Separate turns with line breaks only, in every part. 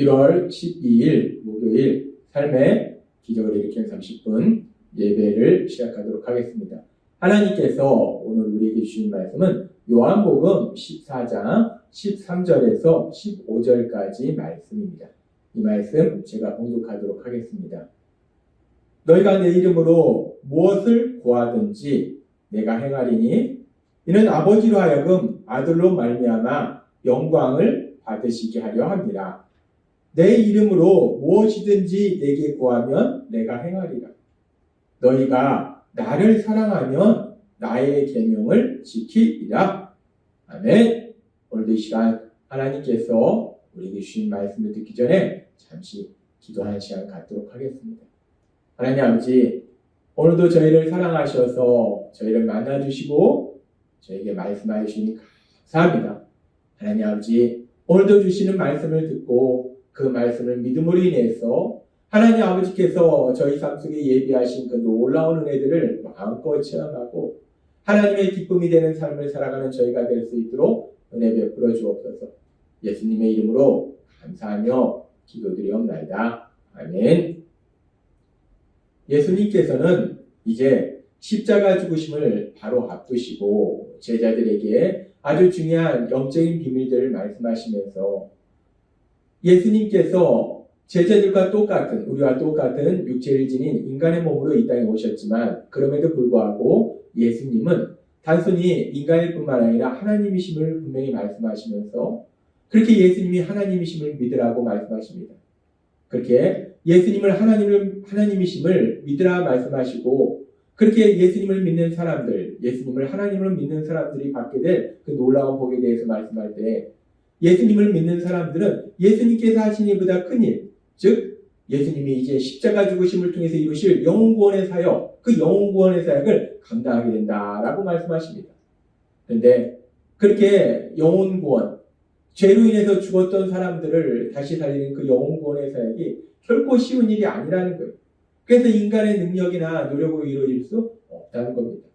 1월 12일 목요일 삶의 기적을 일으키는 30분 예배를 시작하도록 하겠습니다. 하나님께서 오늘 우리에게 주신 말씀은 요한복음 14장 13절에서 15절까지 말씀입니다. 이 말씀 제가 봉독하도록 하겠습니다. 너희가 내 이름으로 무엇을 구하든지 내가 행하리니 이는 아버지로 하여금 아들로 말미암아 영광을 받으시게 하려 합니다. 내 이름으로 무엇이든지 내게 구하면 내가 행하리라. 너희가 나를 사랑하면 나의 계명을 지키리라. 아멘. 오늘도 이 시간 하나님께서 우리에게 주신 말씀을 듣기 전에 잠시 기도하는 시간 갖도록 하겠습니다. 하나님 아버지, 오늘도 저희를 사랑하셔서 저희를 만나주시고 저에게 말씀하여 주시니 감사합니다. 하나님 아버지, 오늘도 주시는 말씀을 듣고 그 말씀을 믿음으로 인해서 하나님 아버지께서 저희 삶 속에 예비하신 그 놀라운 은혜들을 마음껏 체험하고 하나님의 기쁨이 되는 삶을 살아가는 저희가 될 수 있도록 은혜 베풀어 주옵소서. 예수님의 이름으로 감사하며 기도드리옵나이다. 아멘. 예수님께서는 이제 십자가 죽으심을 바로 앞두시고 제자들에게 아주 중요한 영적인 비밀들을 말씀하시면서 예수님께서 제자들과 똑같은, 우리와 똑같은 육체를 지닌 인간의 몸으로 이 땅에 오셨지만 그럼에도 불구하고 예수님은 단순히 인간일 뿐만 아니라 하나님이심을 분명히 말씀하시면서 그렇게 예수님이 하나님이심을 믿으라고 말씀하십니다. 그렇게 예수님을 하나님이심을 믿으라 말씀하시고 그렇게 예수님을 믿는 사람들, 예수님을 하나님으로 믿는 사람들이 받게 될 그 놀라운 복에 대해서 말씀할 때 예수님을 믿는 사람들은 예수님께서 하신 일보다 큰 일, 즉 예수님이 이제 십자가 죽으심을 통해서 이루실 영혼구원의 사역, 그 영혼구원의 사역을 감당하게 된다라고 말씀하십니다. 그런데 그렇게 영혼구원, 죄로 인해서 죽었던 사람들을 다시 살리는 그 영혼구원의 사역이 결코 쉬운 일이 아니라는 거예요. 그래서 인간의 능력이나 노력으로 이루어질 수 없다는 겁니다.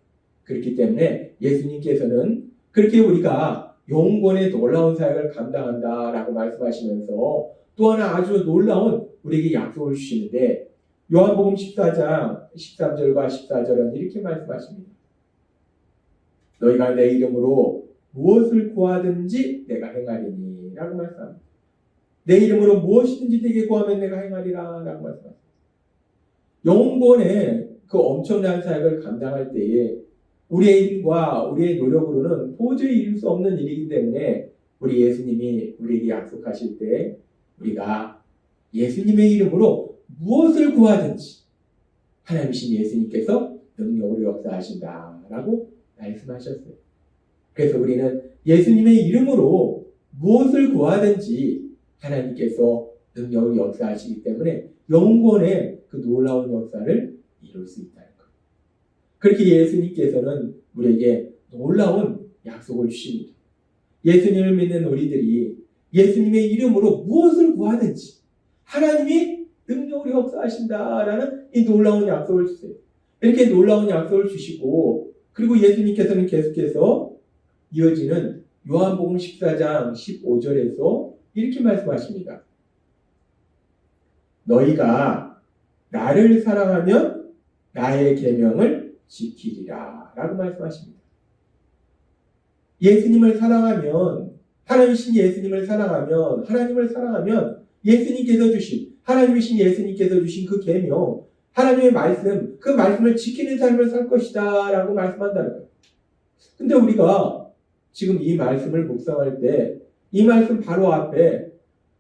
그렇기 때문에 예수님께서는 그렇게 우리가 영혼구원의 놀라운 사역을 감당한다라고 말씀하시면서 또 하나 아주 놀라운 우리에게 약속을 주시는데 요한복음 14장 13절과 14절은 이렇게 말씀하십니다. 너희가 내 이름으로 무엇을 구하든지 내가 행하리니 라고 말씀합니다. 내 이름으로 무엇이든지 내게 구하면 내가 행하리라 라고 말씀합니다. 영혼구원의 그 엄청난 사역을 감당할 때에 우리의 힘과 우리의 노력으로는 도저히 이룰 수 없는 일이기 때문에 우리 예수님이 우리에게 약속하실 때 우리가 예수님의 이름으로 무엇을 구하든지 하나님이신 예수님께서 능력으로 역사하신다라고 말씀하셨어요. 그래서 우리는 예수님의 이름으로 무엇을 구하든지 하나님께서 능력으로 역사하시기 때문에 영혼구원의 그 놀라운 역사를 이룰 수 있다는 것. 그렇게 예수님께서는 우리에게 놀라운 약속을 주십니다. 예수님을 믿는 우리들이 예수님의 이름으로 무엇을 구하든지 하나님이 능력으로 역사하신다라는 이 놀라운 약속을 주세요. 이렇게 놀라운 약속을 주시고 그리고 예수님께서는 계속해서 이어지는 요한복음 14장 15절에서 이렇게 말씀하십니다. 너희가 나를 사랑하면 나의 계명을 지키리라 라고 말씀하십니다. 예수님을 사랑하면 하나님이신 예수님을 사랑하면 하나님을 사랑하면 예수님께서 주신 하나님이신 예수님께서 주신 그 계명 하나님의 말씀 그 말씀을 지키는 삶을 살 것이다 라고 말씀한다는 거예요. 근데 우리가 지금 이 말씀을 묵상할 때 이 말씀 바로 앞에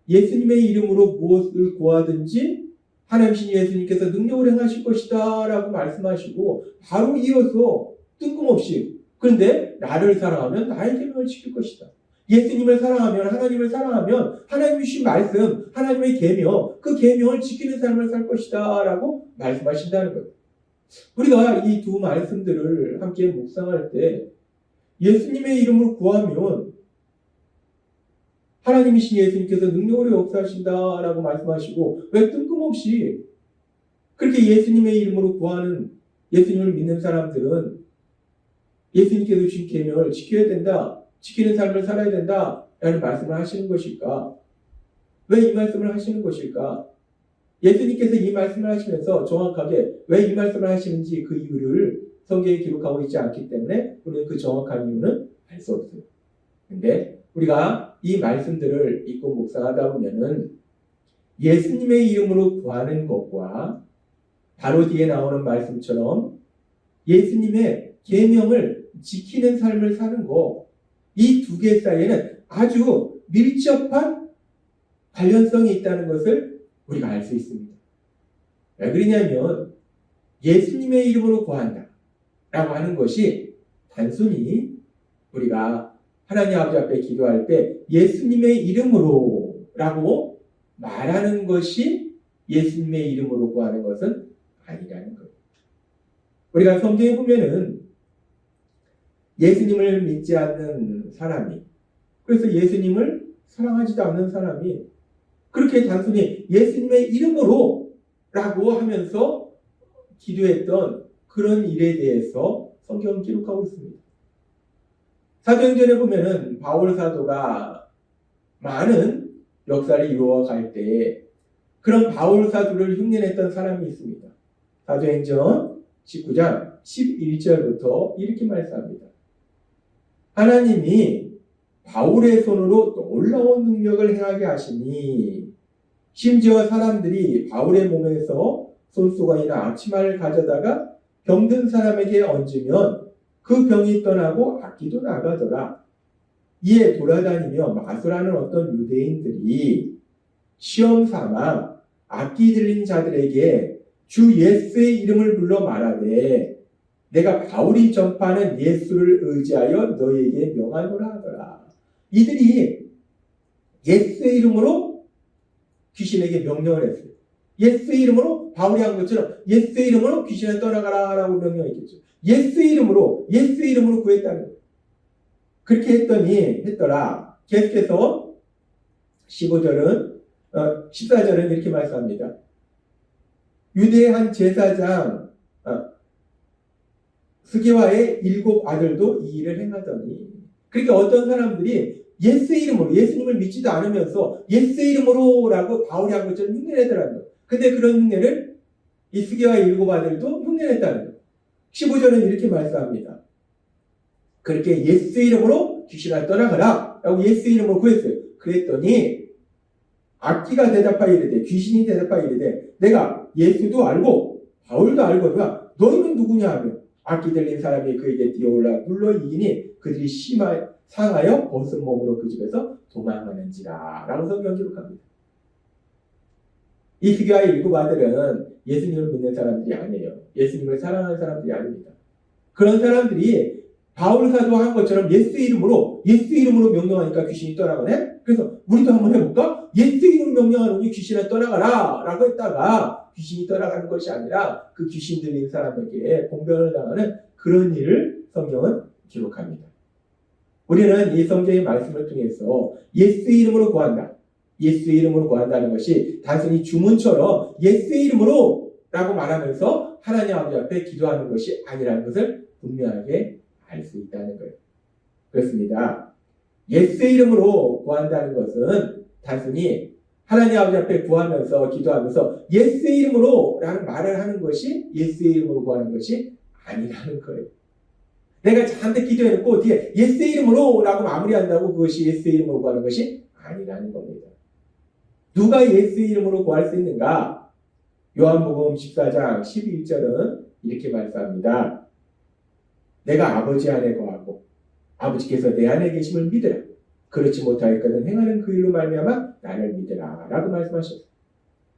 예수님의 이름으로 무엇을 구하든지 하나님이신 예수님께서 능력을 행하실 것이다 라고 말씀하시고 바로 이어서 뜬금없이 그런데 나를 사랑하면 나의 계명을 지킬 것이다. 예수님을 사랑하면 하나님을 사랑하면 하나님이 주신 말씀 하나님의 계명 그 계명을 지키는 삶을 살 것이다 라고 말씀하신다는 거예요. 우리가 이 두 말씀들을 함께 묵상할 때 예수님의 이름을 구하면 하나님이신 예수님께서 능력으로 역사하신다라고 말씀하시고 왜 뜬금없이 그렇게 예수님의 이름으로 구하는 예수님을 믿는 사람들은 예수님께서 주신 계명을 지켜야 된다, 지키는 삶을 살아야 된다라는 말씀을 하시는 것일까? 왜 이 말씀을 하시는 것일까? 예수님께서 이 말씀을 하시면서 정확하게 왜 이 말씀을 하시는지 그 이유를 성경에 기록하고 있지 않기 때문에 우리는 그 정확한 이유는 알 수 없어요. 근데 우리가 이 말씀들을 읽고 묵상하다 보면은 예수님의 이름으로 구하는 것과 바로 뒤에 나오는 말씀처럼 예수님의 계명을 지키는 삶을 사는 것, 이 두 개 사이에는 아주 밀접한 관련성이 있다는 것을 우리가 알 수 있습니다. 왜 그러냐면 예수님의 이름으로 구한다 라고 하는 것이 단순히 우리가 하나님 아버지 앞에 기도할 때 예수님의 이름으로 라고 말하는 것이 예수님의 이름으로 구하는 것은 아니라는 거예요. 우리가 성경에 보면은 예수님을 믿지 않는 사람이, 그래서 예수님을 사랑하지도 않는 사람이 그렇게 단순히 예수님의 이름으로 라고 하면서 기도했던 그런 일에 대해서 성경은 기록하고 있습니다. 사도행전에 보면은 바울 사도가 많은 역사를 이루어갈 때 그런 바울 사도를 흉내냈던 사람이 있습니다. 사도행전 19장 11절부터 이렇게 말씀합니다. 하나님이 바울의 손으로 놀라운 능력을 행하게 하시니 심지어 사람들이 바울의 몸에서 손수건이나 앞치마를 가져다가 병든 사람에게 얹으면 그 병이 떠나고 악기도 나가더라. 이에 돌아다니며 마술하는 어떤 유대인들이 시험 삼아 악기 들린 자들에게 주 예수의 이름을 불러 말하되 내가 바울이 전파하는 예수를 의지하여 너희에게 명하노라 하더라. 이들이 예수의 이름으로 귀신에게 명령을 했어요. 예수의 이름으로 바울이 한 것처럼 예수의 이름으로 귀신을 떠나가라 라고 명령했겠죠. 예수의 이름으로 구했다는 거예요. 그렇게 했더라. 계속해서 14절은 이렇게 말씀합니다. 유대의 한 제사장 스게와의 7 아들도 이 일을 행하더니, 그러니까 어떤 사람들이 예수의 이름으로, 예수님을 믿지도 않으면서 예수의 이름으로 라고 바울이 한 것처럼 흉내내더라는 거예요. 근데 그런 흉내를 이 스게와의 7 아들도 흉내냈다는 거예요. 15절은 이렇게 말씀합니다. 그렇게 예수의 이름으로 귀신아 떠나가라 라고 예수의 이름으로 구했어요. 그랬더니 악기가 대답하여 이르되, 귀신이 상하여 이르되 내가 예수도 알고 바울도 알거니와 너희는 누구냐 하며 악기 들린 사람이 그에게 뛰어올라 눌러 이기니 그들이 상하여 벗은 몸으로 그 집에서 도망하는지라 라고 성경 기록합니다. 이 스게와의 7 아들은 예수님을 믿는 사람들이 아니에요. 예수님을 사랑하는 사람들이 아닙니다. 그런 사람들이 바울 사도가 한 것처럼 예수의 이름으로 명령하니까 귀신이 떠나가네? 그래서 우리도 한번 해볼까? 예수의 이름으로 명령하노니 귀신아 떠나가라 라고 했다가 귀신이 떠나가는 것이 아니라 그 귀신 들린 사람에게 공변을 당하는 그런 일을 성경은 기록합니다. 우리는 이 성경의 말씀을 통해서 예수의 이름으로 구한다. 예수의 이름으로 구한다는 것이 단순히 주문처럼 예수의 이름으로 라고 말하면서 하나님 아버지 앞에 기도하는 것이 아니라는 것을 분명하게 알 수 있다는 거예요. 그렇습니다. 예수의 이름으로 구한다는 것은 단순히 하나님 아버지 앞에 구하면서 기도하면서 예수의 이름으로 라는 말을 하는 것이 예수의 이름으로 구하는 것이 아니라는 거예요. 내가 잔뜩 기도해놓고 뒤에 예수의 이름으로 라고 마무리한다고 그것이 예수의 이름으로 구하는 것이 아니라는 겁니다. 누가 예수의 이름으로 구할 수 있는가? 요한복음 14장 11절은 이렇게 말씀합니다. 내가 아버지 안에 거하고 아버지께서 내 안에 계심을 믿으라. 그렇지 못하였거든 행하는 그 일로 말미암아 나를 믿으라 라고 말씀하셨어요.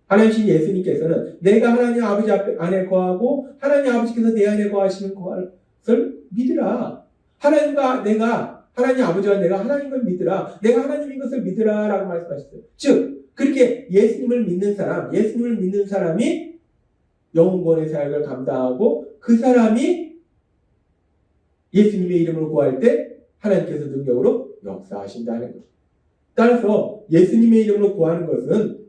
하나님신 예수님께서는 내가 하나님 아버지 안에 거하고 하나님 아버지께서 내 안에 거하시는 것을 믿으라. 하나님 아버지와 내가 하나님을 믿으라. 내가 하나님인 것을 믿으라 라고 말씀하셨어요. 즉 그렇게 예수님을 믿는 사람이 영혼권의 사역을 감당하고 그 사람이 예수님의 이름으로 구할 때 하나님께서 능력으로 역사하신다는 것. 따라서 예수님의 이름으로 구하는 것은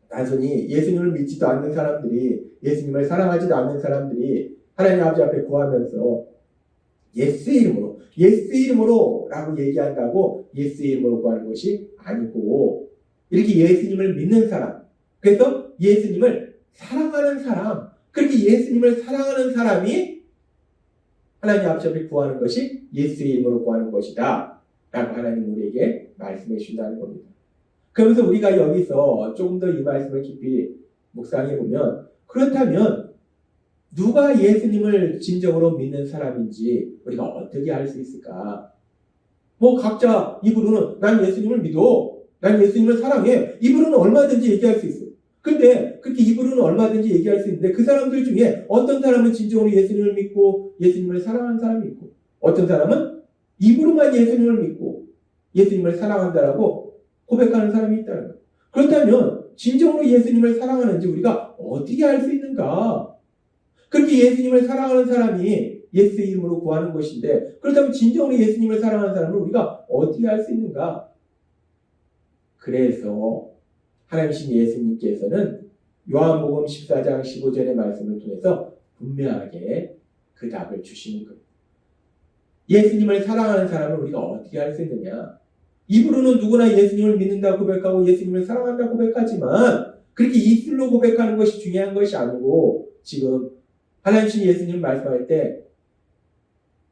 단순히 예수님을 믿지도 않는 사람들이, 예수님을 사랑하지도 않는 사람들이 하나님 아버지 앞에 구하면서 예수의 이름으로 라고 얘기한다고 예수의 이름으로 구하는 것이 아니고, 이렇게 예수님을 믿는 사람, 그래서 예수님을 사랑하는 사람, 그렇게 예수님을 사랑하는 사람이 하나님 앞에 구하는 것이 예수의 이름으로 구하는 것이다 라고 하나님 우리에게 말씀해 주신다는 겁니다. 그러면서 우리가 여기서 조금 더 이 말씀을 깊이 묵상해 보면, 그렇다면 누가 예수님을 진정으로 믿는 사람인지 우리가 어떻게 알 수 있을까? 뭐 각자 입으로는 난 예수님을 믿어, 난 예수님을 사랑해, 입으로는 얼마든지 얘기할 수 있어요. 근데 그렇게 입으로는 얼마든지 얘기할 수 있는데 그 사람들 중에 어떤 사람은 진정으로 예수님을 믿고 예수님을 사랑하는 사람이 있고, 어떤 사람은 입으로만 예수님을 믿고 예수님을 사랑한다라고 고백하는 사람이 있다는 거예요. 그렇다면 진정으로 예수님을 사랑하는지 우리가 어떻게 알 수 있는가? 그렇게 예수님을 사랑하는 사람이 예수의 이름으로 구하는 것인데, 그렇다면 진정으로 예수님을 사랑하는 사람을 우리가 어떻게 알 수 있는가? 그래서 하나님이신 예수님께서는 요한복음 14장 15절의 말씀을 통해서 분명하게 그 답을 주시는 거예요. 예수님을 사랑하는 사람을 우리가 어떻게 알 수 있느냐? 입으로는 누구나 예수님을 믿는다고 고백하고 예수님을 사랑한다고 고백하지만 그렇게 입술로 고백하는 것이 중요한 것이 아니고, 지금 하나님이신 예수님 말씀할 때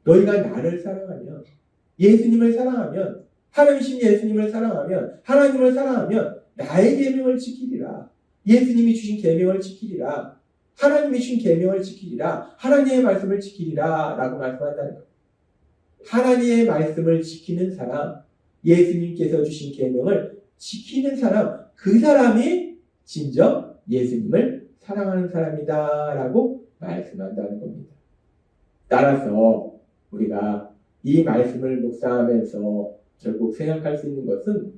너희가 나를 사랑하면, 예수님을 사랑하면, 하나님이신 예수님을 사랑하면, 하나님을 사랑하면 나의 계명을 지키리라. 예수님이 주신 계명을 지키리라. 하나님이 주신 계명을 지키리라. 하나님의 말씀을 지키리라 라고 말씀한다는 거예요. 하나님의 말씀을 지키는 사람, 예수님께서 주신 계명을 지키는 사람, 그 사람이 진정 예수님을 사랑하는 사람이다 라고 말씀한다는 겁니다. 따라서 우리가 이 말씀을 묵상하면서 결국 생각할 수 있는 것은,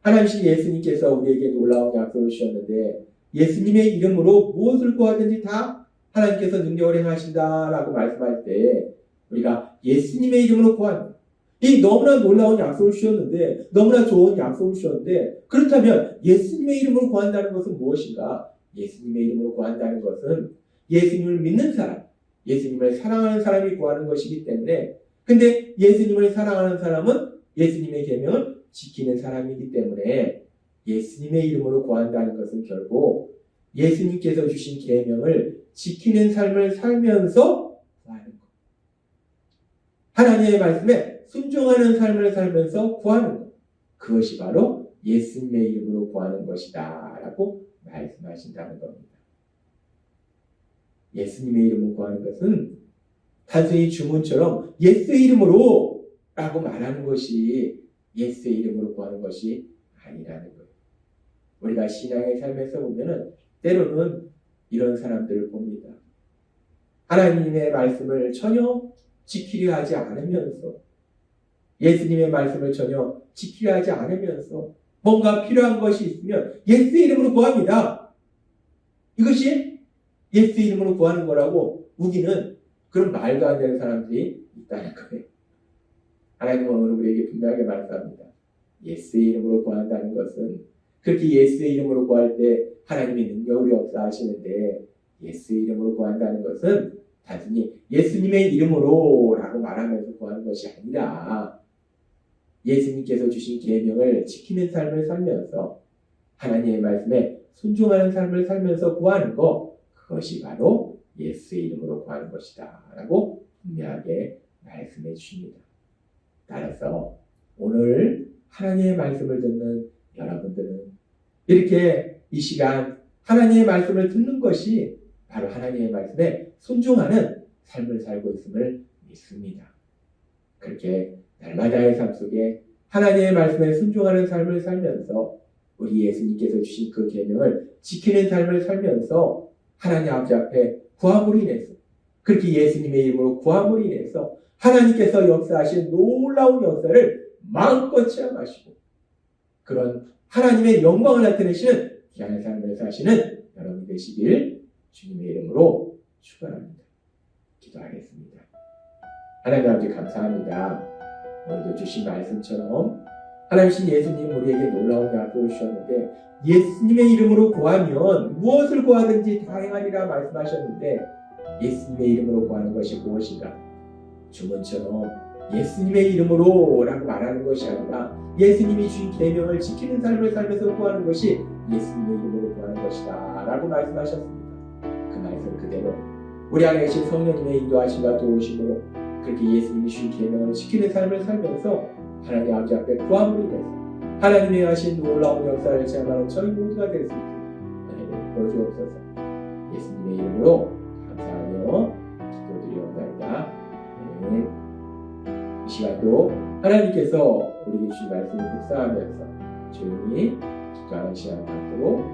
하나님이신 예수님께서 우리에게 놀라운 약속을 주셨는데 예수님의 이름으로 무엇을 구하든지 다 하나님께서 능력을 행하신다라고 말씀할 때 우리가 예수님의 이름으로 구한다. 이 너무나 놀라운 약속을 주셨는데, 너무나 좋은 약속을 주셨는데, 그렇다면 예수님의 이름으로 구한다는 것은 무엇인가? 예수님의 이름으로 구한다는 것은 예수님을 믿는 사람, 예수님을 사랑하는 사람이 구하는 것이기 때문에, 근데 예수님을 사랑하는 사람은 예수님의 계명을 지키는 사람이기 때문에 예수님의 이름으로 구한다는 것은 결국 예수님께서 주신 계명을 지키는 삶을 살면서 구하는 것, 하나님의 말씀에 순종하는 삶을 살면서 구하는 것, 그것이 바로 예수님의 이름으로 구하는 것이다 라고 말씀하신다는 겁니다. 예수님의 이름으로 구하는 것은 단순히 주문처럼 예수의 이름으로 라고 말하는 것이 예수의 이름으로 구하는 것이 아니라는 거예요. 우리가 신앙의 삶에서 보면은 때로는 이런 사람들을 봅니다. 하나님의 말씀을 전혀 지키려 하지 않으면서, 예수님의 말씀을 전혀 지키려 하지 않으면서 뭔가 필요한 것이 있으면 예수의 이름으로 구합니다. 이것이 예수의 이름으로 구하는 거라고 우기는 그런 말도 안 되는 사람들이 있다는 거예요. 하나님은 오늘 우리에게 분명하게 말씀합니다. 예수의 이름으로 구한다는 것은, 그렇게 예수의 이름으로 구할 때 하나님이 능력을 역사하시는데, 예수의 이름으로 구한다는 것은 단순히 예수님의 이름으로 라고 말하면서 구하는 것이 아니라 예수님께서 주신 계명을 지키는 삶을 살면서 하나님의 말씀에 순종하는 삶을 살면서 구하는 것, 그것이 바로 예수의 이름으로 구하는 것이다 라고 분명하게 말씀해 주십니다. 따라서 오늘 하나님의 말씀을 듣는 여러분들은 이렇게 이 시간 하나님의 말씀을 듣는 것이 바로 하나님의 말씀에 순종하는 삶을 살고 있음을 믿습니다. 그렇게 날마다의 삶 속에 하나님의 말씀에 순종하는 삶을 살면서 우리 예수님께서 주신 그 계명을 지키는 삶을 살면서 하나님 아버지 앞에 구함으로 인해서, 그렇게 예수님의 이름으로 구함으로 인해서 하나님께서 역사하신 놀라운 역사를 마음껏 체험하시고 그런 하나님의 영광을 나타내시는 귀한 삶을 사시는 여러분 되시길 주님의 이름으로 축원합니다. 기도하겠습니다. 하나님 아버지 감사합니다. 오늘도 주신 말씀처럼 하나님이신 예수님 우리에게 놀라운 약속을 주셨는데, 예수님의 이름으로 구하면 무엇을 구하든지 다 행하리라 말씀하셨는데, 예수님의 이름으로 구하는 것이 무엇인가? 주문처럼 예수님의 이름으로 라고 말하는 것이 아니라 예수님이 주신 계명을 지키는 삶을 살면서 구하는 것이 예수님의 이름으로 구하는 것이다 라고 말씀하셨습니다. 그 말씀 그대로 우리 안에 계신 성령님의 인도하심과 도우심으로 그렇게 예수님이 주신 계명을 지키는 삶을 살면서 하나님 아버지 앞에 구함으로 인해서 하나님이 하신 놀라운 역사를 체험하는 저희 모두가 될 수 있도록 하나님 보여주옵소서. 예수님의 이름으로 감사하며 기도드리옵나이다. 이 시간도 하나님께서 우리에게 주신 말씀을 묵상하면서 조용히 기도하는 시간 갖도록